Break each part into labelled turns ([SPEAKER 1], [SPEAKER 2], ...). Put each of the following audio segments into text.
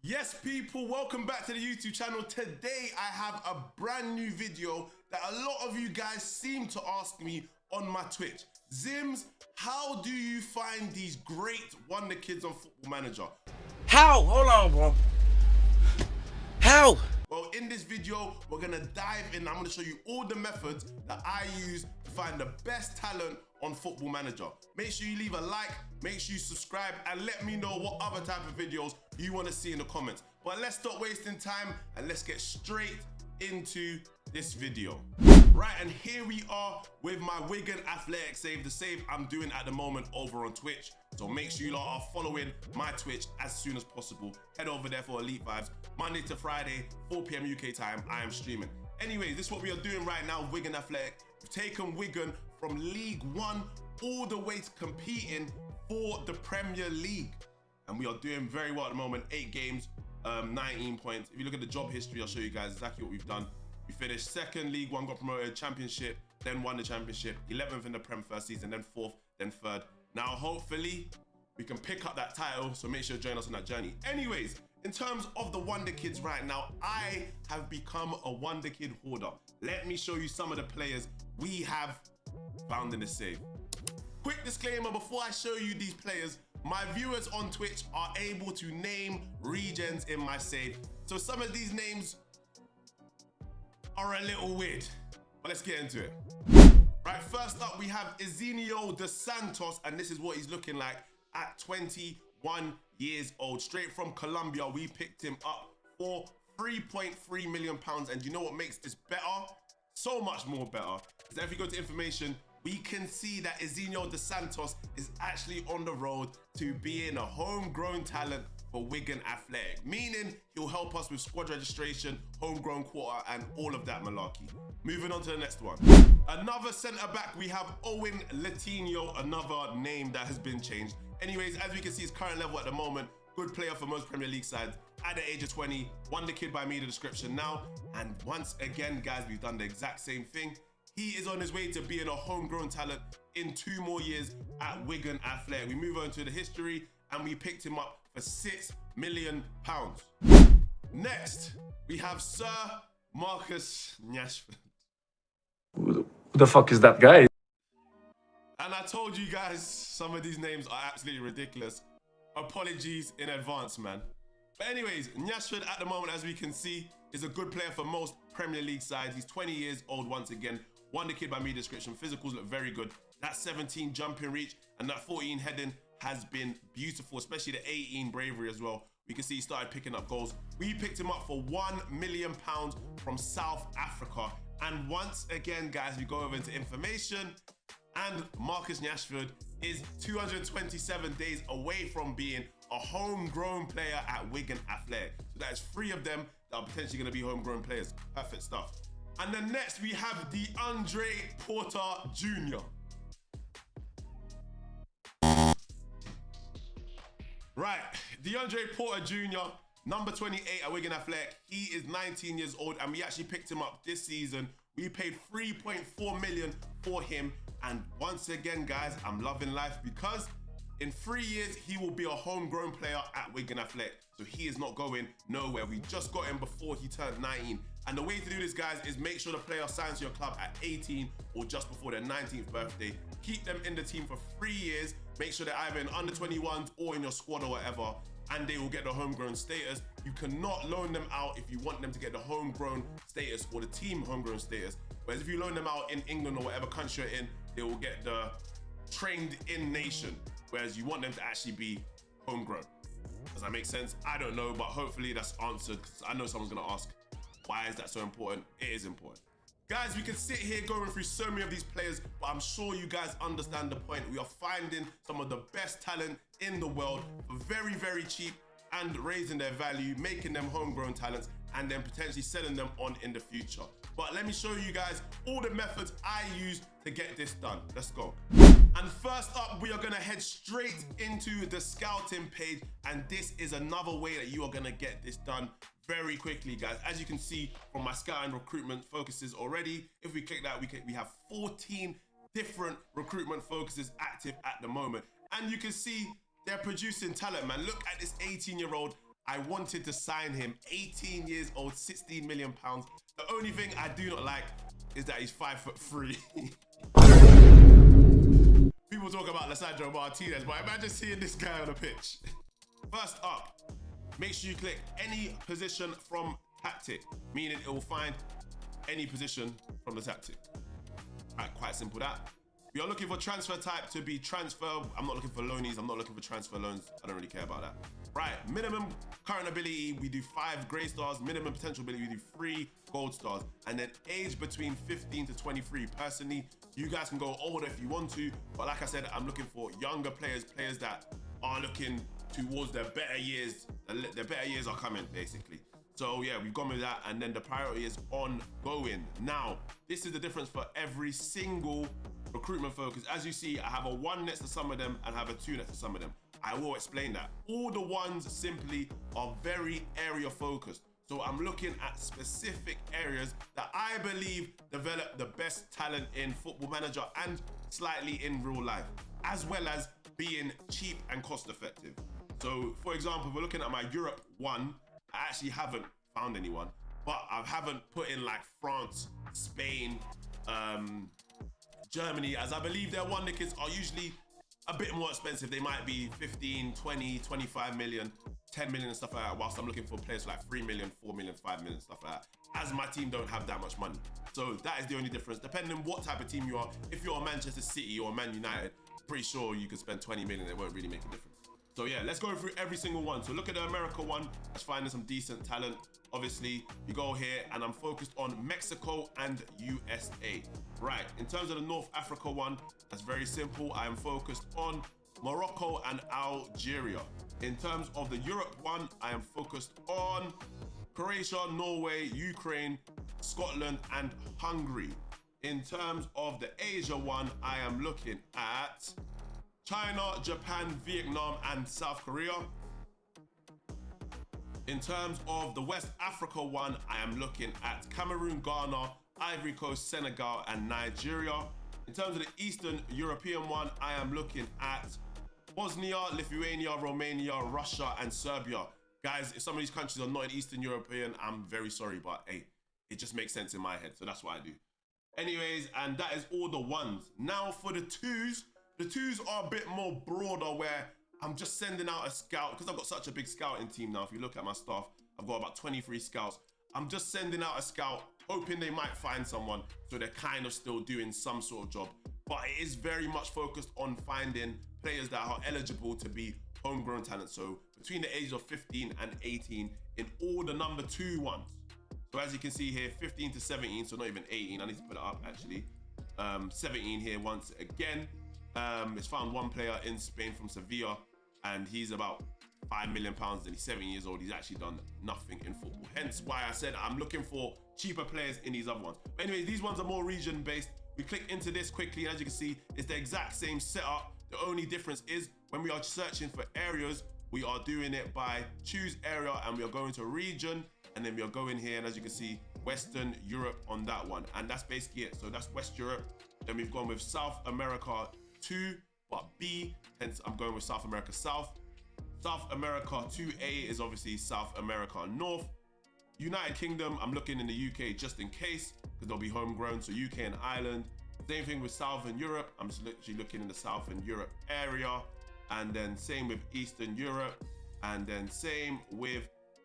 [SPEAKER 1] Yes, people, welcome back to the YouTube channel. Today, I have a brand new video that a lot of you guys seem to ask me on my Twitch. Zims, how do you find these great Wonder Kids on Football Manager?
[SPEAKER 2] How? Hold on, bro. How?
[SPEAKER 1] Well, in this video, we're gonna dive in. I'm gonna show you all the methods that I use to find the best talent on Football Manager. Make sure you leave a like, make sure you subscribe, and let me know what other type of videos you wanna see in the comments. But let's stop wasting time and let's get straight into this video. Right, and here we are with my Wigan Athletic save, the save I'm doing at the moment over on Twitch. So make sure you lot are following my Twitch as soon as possible. Head over there for Elite Vibes. Monday to Friday, 4 PM UK time, I am streaming. Anyways, this is what we are doing right now, Wigan Athletic. We've taken Wigan from League One all the way to competing for the Premier League. And we are doing very well at the moment, 8 games, 19 points. If you look at the job history, I'll show you guys exactly what we've done. We finished 2nd League One, got promoted, Championship, then won the Championship, 11th in the Prem first season, then 4th, then 3rd. Now, hopefully, we can pick up that title, so make sure you join us on that journey. Anyways, in terms of the Wonder Kids right now, I have become a Wonder Kid hoarder. Let me show you some of the players we have found in the save. Quick disclaimer, before I show you these players, my viewers on Twitch are able to name regens in my save. So some of these names are a little weird, but let's get into it. Right, first up, we have Ezenio dos Santos, and this is what he's looking like at 21 years old. Straight from Colombia, we picked him up for £3.3 million. And you know what makes this better? So much more better. Is that if you go to information, we can see that Ezenio dos Santos is actually on the road to being a homegrown talent for Wigan Athletic, meaning he'll help us with squad registration, homegrown quarter, and all of that malarkey. Moving on to the next one. Another centre-back, we have Owen Latino, another name that has been changed. Anyways, as we can see, his current level at the moment, good player for most Premier League sides. At the age of 20, Wonderkid by me, the description now. And once again, guys, we've done the exact same thing. He is on his way to being a homegrown talent in 2 more years at Wigan Athletic. We move on to the history, and we picked him up for £6 million. Next, we have Sir Marcus Rashford.
[SPEAKER 3] Who the fuck is that guy?
[SPEAKER 1] And I told you guys, some of these names are absolutely ridiculous. Apologies in advance, man. But anyways, Rashford at the moment, as we can see, is a good player for most Premier League sides. He's 20 years old once again. Wonder Kid by me description. Physicals look very good. That 17 jumping reach and that 14 heading has been beautiful, especially the 18 bravery as well. We can see he started picking up goals. We picked him up for £1 million from South Africa. And once again, guys, we go over into information, and Marcus Rashford is 227 days away from being a homegrown player at Wigan Athletic. So that is 3 of them that are potentially going to be homegrown players. Perfect stuff. And then next we have DeAndre Porter Jr. Right, DeAndre Porter Jr., number 28 at Wigan Athletic. He is 19 years old, and we actually picked him up this season. We paid £3.4 million for him. And once again, guys, I'm loving life because in 3 years, he will be a homegrown player at Wigan Athletic. So he is not going nowhere. We just got him before he turned 19. And the way to do this, guys, is make sure the player signs to your club at 18 or just before their 19th birthday. Keep them in the team for 3 years. Make sure they're either in under 21s or in your squad or whatever, and they will get the homegrown status. You cannot loan them out if you want them to get the homegrown status or the team homegrown status. Whereas if you loan them out in England or whatever country you're in, they will get the trained in nation. Whereas you want them to actually be homegrown. Does that make sense? I don't know, but hopefully that's answered, because I know someone's gonna ask, why is that so important? It is important. Guys, we can sit here going through so many of these players, but I'm sure you guys understand the point. We are finding some of the best talent in the world for very, very cheap and raising their value, making them homegrown talents, and then potentially selling them on in the future. But let me show you guys all the methods I use to get this done. Let's go. And first up, we are gonna head straight into the scouting page, and this is another way that you are gonna get this done very quickly, guys. As you can see from my scouting recruitment focuses already, if we click that, we have 14 different recruitment focuses active at the moment. And you can see they're producing talent, man. Look at this 18-year-old I wanted to sign him. 18 years old, 16 million pounds. The only thing I do not like is that he's 5'3". People talk about Lisandro Martinez, but imagine seeing this guy on the pitch. First up, make sure you click any position from tactic, meaning it will find any position from the tactic. Right, quite simple that. We are looking for transfer type to be transfer. I'm not looking for loanies. I'm not looking for transfer loans. I don't really care about that. Right, minimum current ability, we do 5 grey stars. Minimum potential ability, we do 3 gold stars. And then age between 15 to 23. Personally, you guys can go older if you want to. But like I said, I'm looking for younger players, players that are looking towards their better years. Their better years are coming, basically. So yeah, we've gone with that. And then the priority is ongoing. Now, this is the difference for every single recruitment focus. As you see, I have a 1 next to some of them and have a 2 next to some of them. I will explain that. All the ones simply are very area focused. So I'm looking at specific areas that I believe develop the best talent in Football Manager and slightly in real life, as well as being cheap and cost effective. So for example, if we're looking at my Europe 1, I actually haven't found anyone, but I haven't put in like France, Spain, Germany, as I believe their Wonderkids are usually a bit more expensive. They might be 15, 20, 25 million, 10 million and stuff like that, whilst I'm looking for players like 3 million, 4 million, 5 million, stuff like that, as my team don't have that much money. So that is the only difference. Depending on what type of team you are, if you're a Manchester City or Man United, pretty sure you could spend 20 million, it won't really make a difference. So yeah, let's go through every single one. So look at the America one, let's find some decent talent. Obviously, you go here and I'm focused on Mexico and USA. Right, in terms of the North Africa one, that's very simple. I am focused on Morocco and Algeria. In terms of the Europe one, I am focused on Croatia, Norway, Ukraine, Scotland, and Hungary. In terms of the Asia one, I am looking at China, Japan, Vietnam, and South Korea. In terms of the West Africa one, I am looking at Cameroon, Ghana, Ivory Coast, Senegal, and Nigeria. In terms of the Eastern European one, I am looking at Bosnia, Lithuania, Romania, Russia, and Serbia. Guys, if some of these countries are not in Eastern European, I'm very sorry, but hey, it just makes sense in my head, so that's what I do. Anyways, and that is all the ones. Now for the twos are a bit more broader, where I'm just sending out a scout, because I've got such a big scouting team now. If you look at my staff, I've got about 23 scouts. I'm just sending out a scout, hoping they might find someone, so they're kind of still doing some sort of job. But it is very much focused on finding players that are eligible to be homegrown talent. So between the ages of 15 and 18 in all the number 2 ones. So as you can see here, 15 to 17, so not even 18. I need to put it up actually. 17 here once again. It's found one player in Spain from Sevilla, and he's about £5 million, and he's 17 years old. He's actually done nothing in football. Hence why I said I'm looking for cheaper players in these other ones. But anyway, these ones are more region based. We click into this quickly, and as you can see, it's the exact same setup. The only difference is when we are searching for areas, we are doing it by choose area, and we are going to region, and then we are going here, and as you can see, Western Europe on that one. And that's basically it. So that's West Europe. Then we've gone with South America 2, but B, hence I'm going with South America South. South America 2A is obviously South America North. United Kingdom, I'm looking in the UK just in case, because they'll be homegrown, so UK and Ireland. Same thing with Southern Europe, I'm just literally looking in the Southern Europe area. And then same with Eastern Europe, and then same with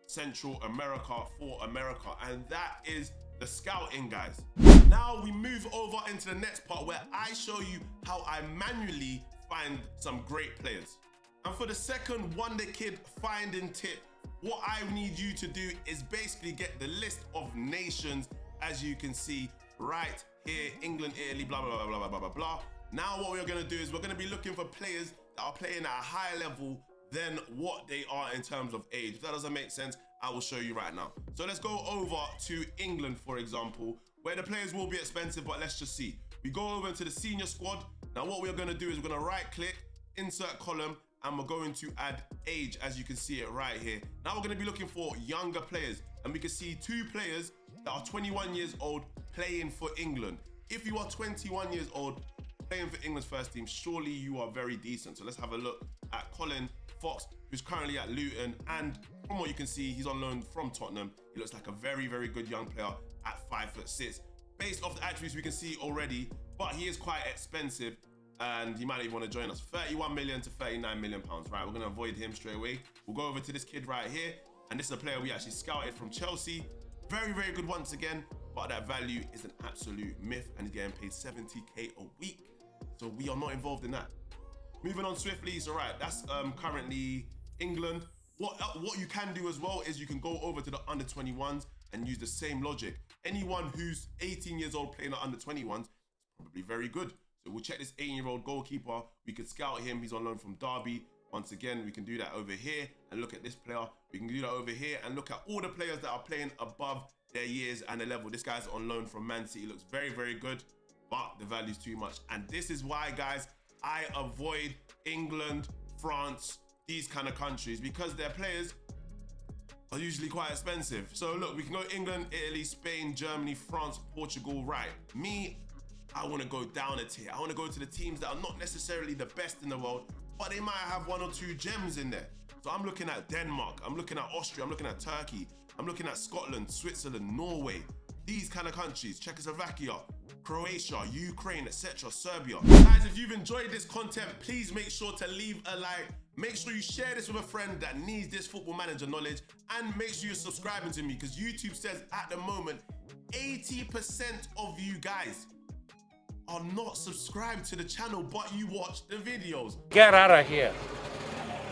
[SPEAKER 1] Central America for America. And that is the scouting, guys. Now we move over into the next part, where I show you how I manually find some great players. And for the second Wonderkid finding tip, what I need you to do is basically get the list of nations, as you can see right here, England, Italy, blah, blah, blah, blah, blah, blah, blah. Now what we're gonna do is we're gonna be looking for players that are playing at a higher level than what they are in terms of age. If that doesn't make sense, I will show you right now. So let's go over to England, for example, where the players will be expensive, but let's just see. We go over into the senior squad. Now what we're gonna do is we're gonna right click, insert column, and we're going to add age, as you can see it right here. Now we're gonna be looking for younger players, and we can see 2 players that are 21 years old playing for England. If you are 21 years old playing for England's first team, surely you are very decent. So let's have a look at Colin Fox, who's currently at Luton, and from what you can see, he's on loan from Tottenham. He looks like a very, very good young player at 5'6". Based off the attributes we can see already, but he is quite expensive and he might even want to join us. 31 million to 39 million pounds. Right, we're going to avoid him straight away. We'll go over to this kid right here. And this is a player we actually scouted from Chelsea. Very, very good once again, but that value is an absolute myth and he's getting paid 70k a week. So we are not involved in that. Moving on swiftly, so right, that's currently England. What you can do as well is you can go over to the under 21s and use the same logic. Anyone who's 18 years old playing the under 21s is probably very good. So we'll check this 18-year-old goalkeeper. We could scout him. He's on loan from Derby. Once again, we can do that over here and look at this player. We can do that over here and look at all the players that are playing above their years and their level. This guy's on loan from Man City. Looks very, very good, but the value's too much. And this is why, guys, I avoid England, France, these kind of countries, because their players are usually quite expensive. So look, we can go England, Italy, Spain, Germany, France, Portugal. Right, me, I want to go down a tier. I want to go to the teams that are not necessarily the best in the world, but they might have one or two gems in there. So I'm looking at Denmark, I'm looking at Austria, I'm looking at Turkey, I'm looking at Scotland, Switzerland, Norway, these kind of countries, Czechoslovakia, Croatia, Ukraine, etc., Serbia. Guys, if you've enjoyed this content, please make sure to leave a like. Make sure you share this with a friend that needs this Football Manager knowledge, and make sure you're subscribing to me, because YouTube says at the moment, 80% of you guys are not subscribed to the channel, but you watch the videos.
[SPEAKER 2] Get out of here.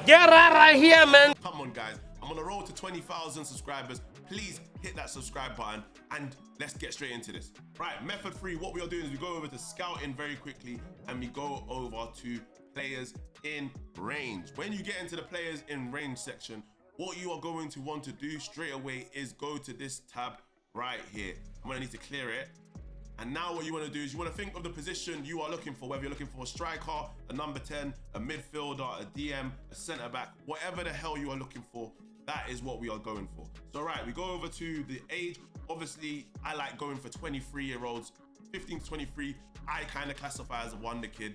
[SPEAKER 2] Get out of here, man.
[SPEAKER 1] Come on, guys. I'm on a road to 20,000 subscribers. Please hit that subscribe button and let's get straight into this. Right, method 3, what we are doing is we go over to scouting very quickly and we go over to players in range. When you get into the players in range section, what you are going to want to do straight away is go to this tab right here. I'm gonna need to clear it. And now what you want to do is you want to think of the position you are looking for, whether you're looking for a striker, a number 10, a midfielder, a DM, a centre back, whatever the hell you are looking for, that is what we are going for. So right, we go over to the age. Obviously, I like going for 23-year-olds, 15 to 23. I kind of classify as a wonder kid.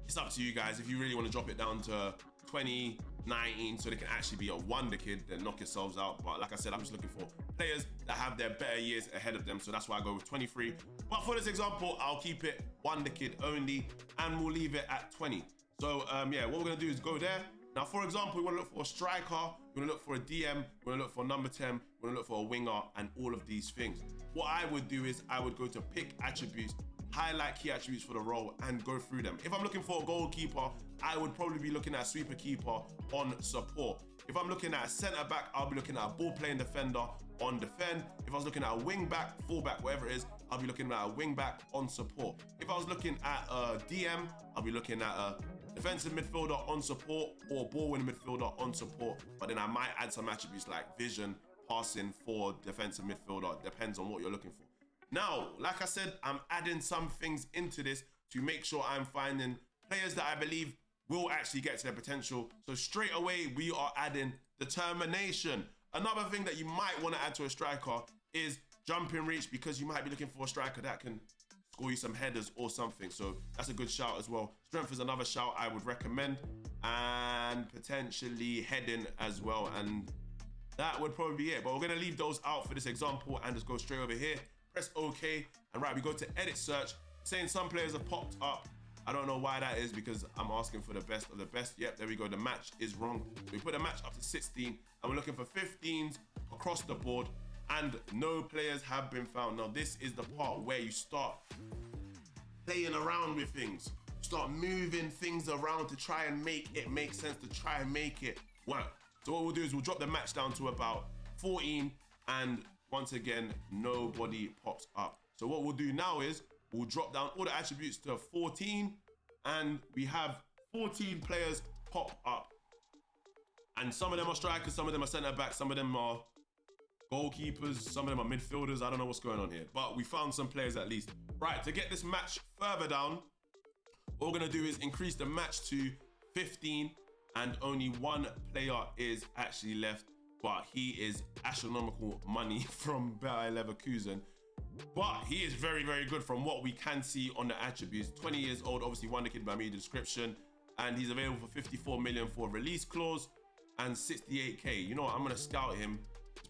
[SPEAKER 1] It's up to you guys. If you really want to drop it down to 20, 19, so they can actually be a wonder kid, then knock yourselves out. But like I said, I'm just looking for players that have their better years ahead of them. So that's why I go with 23. But for this example, I'll keep it wonder kid only and we'll leave it at 20. So yeah, what we're gonna do is go there. Now, for example, we wanna look for a striker, we wanna look for a DM, we wanna look for a number 10, we wanna look for a winger, and all of these things. What I would do is I would go to pick attributes, highlight key attributes for the role and go through them. If I'm looking for a goalkeeper, I would probably be looking at a sweeper keeper on support. If I'm looking at a centre back, I'll be looking at a ball playing defender on defend. If I was looking at a wing back, full back, whatever it is, I'll be looking at a wing back on support. If I was looking at a DM, I'll be looking at a defensive midfielder on support or ball winning midfielder on support. But then I might add some attributes like vision, passing for defensive midfielder. Depends on what you're looking for. Now, like I said, I'm adding some things into this to make sure I'm finding players that I believe will actually get to their potential. So straight away, we are adding determination. Another thing that you might want to add to a striker is jumping reach, because you might be looking for a striker that can score you some headers or something. So that's a good shout as well. Strength is another shout I would recommend, and potentially heading as well. And that would probably be it. But we're going to leave those out for this example and just go straight over here. Press OK, and right, we go to edit search, saying some players have popped up. I don't know why that is, because I'm asking for the best of the best. Yep, there we go. The match is wrong. We put the match up to 16 and we're looking for 15s across the board, and no players have been found. Now, this is the part where you start playing around with things. Start moving things around to try and make it make sense, to try and make it work. So what we'll do is we'll drop the match down to about 14, and once again, nobody pops up. So what we'll do now is we'll drop down all the attributes to 14, and we have 14 players pop up. And some of them are strikers, some of them are centre backs, some of them are goalkeepers, some of them are midfielders. I don't know what's going on here, but we found some players at least. Right, to get this match further down, what we're gonna do is increase the match to 15, and only one player is actually left, but he is astronomical money from Bayer Leverkusen. But he is very, very good from what we can see on the attributes. 20 years old, obviously Wonderkid by me, the description, and he's available for 54 million for a release clause. and 68k. You know what? I'm gonna scout him.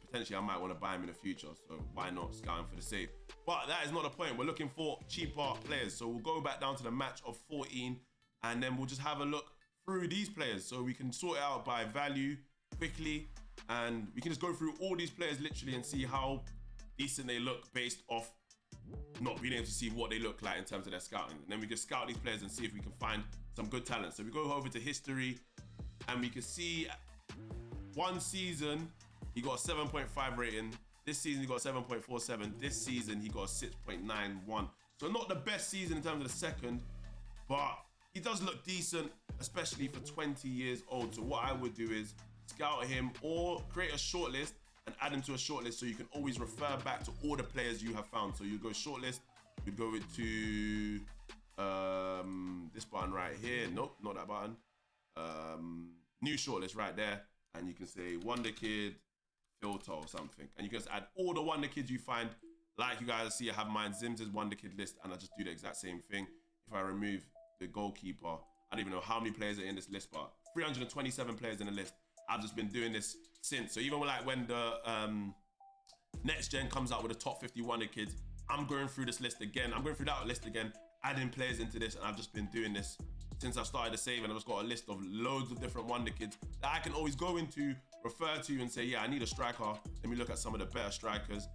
[SPEAKER 1] Potentially, I might want to buy him in the future. So why not scout him for the save? But that is not the point. We're looking for cheaper players. So we'll go back down to the match of 14, and then we'll just have a look through these players so we can sort it out by value quickly, and we can just go through all these players literally and see how decent they look based off not being able to see what they look like in terms of their scouting. And then we can scout these players and see if we can find some good talent. So we go over to history, and we can see one season he got a 7.5 rating. This season he got a 7.47. This season he got a 6.91. So not the best season in terms of the second, but he does look decent, especially for 20 years old. So what I would do is scout him or create a shortlist and add him to a shortlist so you can always refer back to all the players you have found. So you go shortlist, you'd go to this button right here. Nope, not that button. New shortlist right there. And you can say Wonderkid, filter or something. And you can just add all the Wonderkids you find. Like you guys see, I have mine, Zim's Wonderkid list, and I just do the exact same thing. If I remove the goalkeeper, I don't even know how many players are in this list, but 327 players in the list. I've just been doing this since. So even like when the next gen comes out with the top 50 Wonderkids, I'm going through this list again. I'm going through that list again, adding players into this, and I've just been doing this since I started the save, and I've just got a list of loads of different Wonderkids that I can always go into, refer to, and say, yeah, I need a striker. Let me look at some of the better strikers.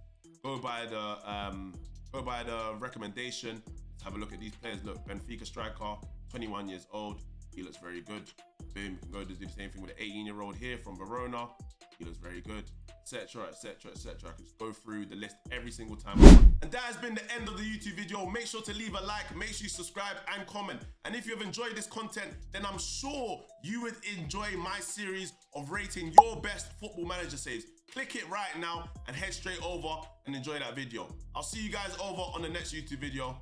[SPEAKER 1] Go by the recommendation. Let's have a look at these players. Look, Benfica striker, 21 years old. He looks very good. Boom, you can go do the same thing with an 18-year-old here from Verona. He looks very good, etc, etc, etc. I can just go through the list every single time. And that has been the end of the YouTube video. Make sure to leave a like, make sure you subscribe and comment. And if you've enjoyed this content, then I'm sure you would enjoy my series of rating your best Football Manager saves. Click it right now and head straight over and enjoy that video. I'll see you guys over on the next YouTube video.